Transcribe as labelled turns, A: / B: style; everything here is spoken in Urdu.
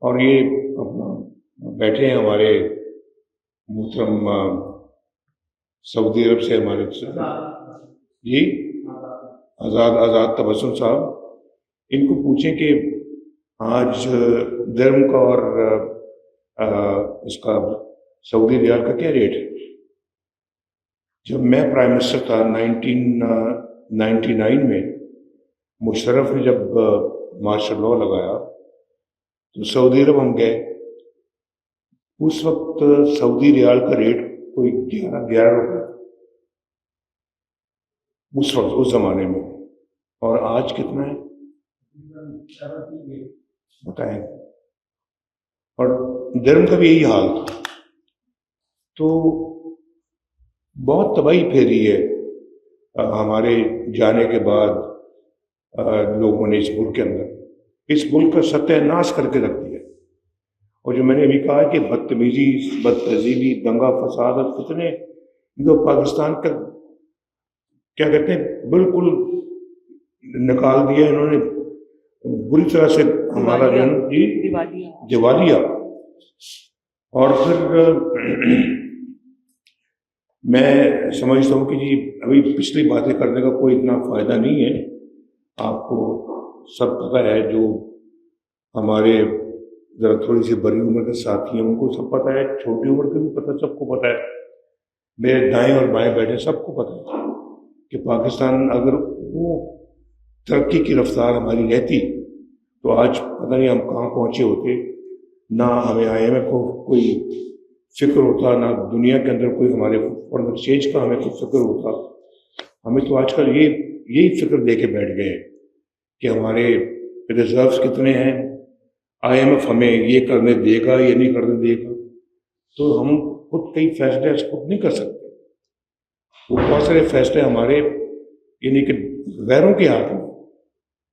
A: اور یہ اپنا بیٹھے ہیں ہمارے محترم سعودی عرب سے ہمارے جی آزاد تبسم صاحب، ان کو پوچھیں کہ آج درم کا اور اس کا سعودی ریال کا کیا ریٹ ہے؟ جب میں پرائم منسٹر تھا 1999 میں، مشرف نے جب مارشل لا لگایا تو سعودی عرب ہم گئے. اس وقت سعودی ریال کا ریٹ کوئی 11 روپے اس وقت اس زمانے میں، اور آج کتنا ہے بتائیں. اور درم کا بھی یہی حال تھا. تو بہت تباہی پھیری ہے ہمارے جانے کے بعد لوگوں نے اس ملک کے اندر. اس ملک کا ستیہ ناش کر کے رکھ دیا. اور جو میں نے ابھی کہا کہ بدتمیزی، بد تہذیبی، دنگا فساد اور فتنے، جو پاکستان کا کیا کہتے ہیں بالکل نکال دیا انہوں نے بری طرح سے. ہمارا جی دیوالیہ. اور پھر میں سمجھتا ہوں کہ جی ابھی پچھلی باتیں کرنے کا کوئی اتنا فائدہ نہیں ہے. آپ کو سب پتہ ہے، جو ہمارے ذرا تھوڑی سی بڑی عمر کے ساتھی ہیں ان کو سب پتہ ہے، چھوٹی عمر کے بھی پتہ، سب کو پتہ ہے، میرے دائیں اور بائیں بیٹھے سب کو پتہ ہے کہ پاکستان اگر وہ ترقی کی رفتار ہماری رہتی تو آج پتہ نہیں ہم کہاں پہنچے ہوتے. نہ ہمیں IMF کو کوئی فکر ہوتا، نہ دنیا کے اندر کوئی ہمارے فورن ایکسچینج کا ہمیں کوئی فکر ہوتا. ہمیں تو آج کل یہی فکر دے کے بیٹھ گئے کہ ہمارے ریزروز کتنے ہیں، IMF ہمیں یہ کرنے دے گا یا نہیں کرنے دے گا. تو ہم خود کئی فیصلے خود نہیں کر سکتے. وہ بہت سارے فیصلے ہمارے یعنی کہ غیروں کے ہاتھ میں.